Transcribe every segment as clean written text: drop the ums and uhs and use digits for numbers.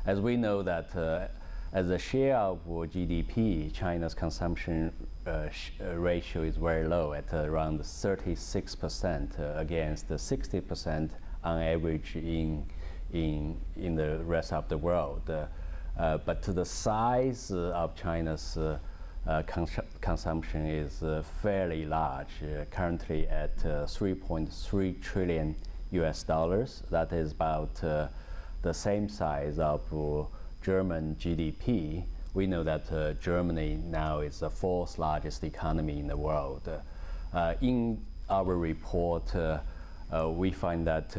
as we know that as a share of GDP, China's consumption ratio is very low at around 36% against the 60% on average in the rest of the world. But the size of China's consumption is fairly large, currently at $3.3 trillion US. That is about the same size of German GDP. We know that Germany now is the fourth largest economy in the world. In our report, we find that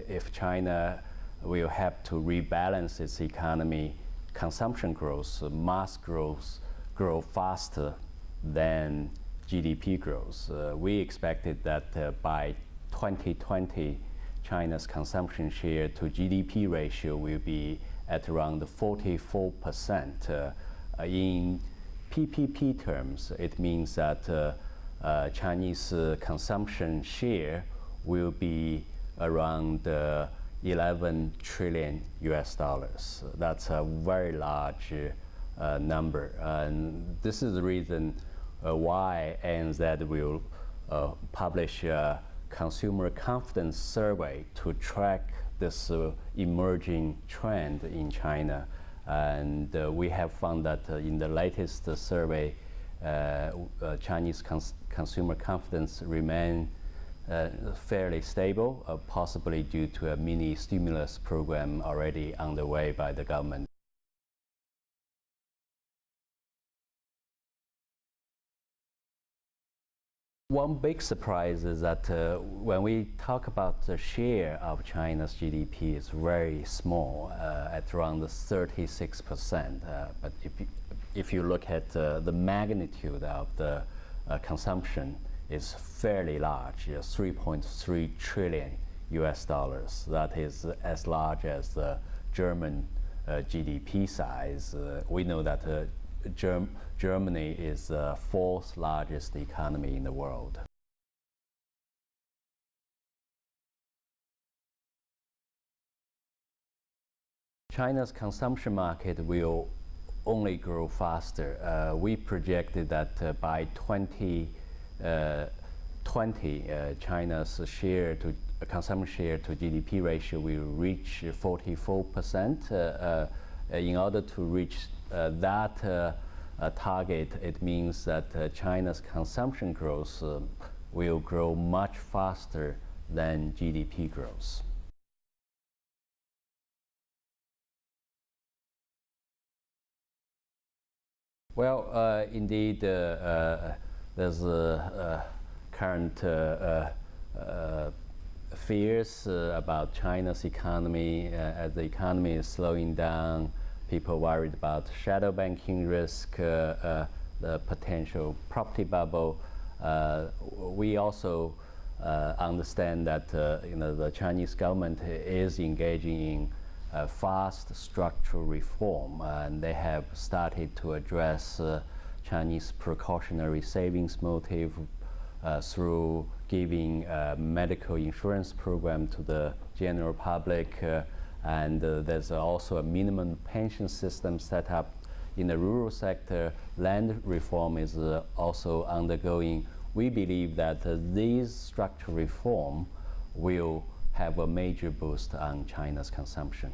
if China will have to rebalance its economy, consumption growth must grow faster than GDP growth. We expected that by 2020, China's consumption share to GDP ratio will be at around 44%. In PPP terms, it means that Chinese consumption share will be around 11 trillion US dollars. That's a very large number. And this is the reason why ANZ will publish a consumer confidence survey to track this emerging trend in China. And we have found that in the latest survey, Chinese consumer confidence remain fairly stable, possibly due to a mini stimulus program already underway by the government. One big surprise is that when we talk about the share of China's GDP, it's very small, at around 36%. But if you look at the magnitude of the consumption, is fairly large, 3.3 trillion US dollars. That is as large as the German GDP size. We know that Germany is the fourth largest economy in the world. China's consumption market will only grow faster. We projected that by 2020, China's consumption share to GDP ratio will reach 44%. In order to reach that target, it means that China's consumption growth will grow much faster than GDP growth. Well, indeed, there's current fears about China's economy. As the economy is slowing down, people worried about shadow banking risk, the potential property bubble. We also understand that the Chinese government is engaging in fast structural reform, and they have started to address Chinese precautionary savings motive through giving a medical insurance program to the general public, and there's also a minimum pension system set up in the rural sector. Land reform is also undergoing. We believe that these structural reform will have a major boost on China's consumption.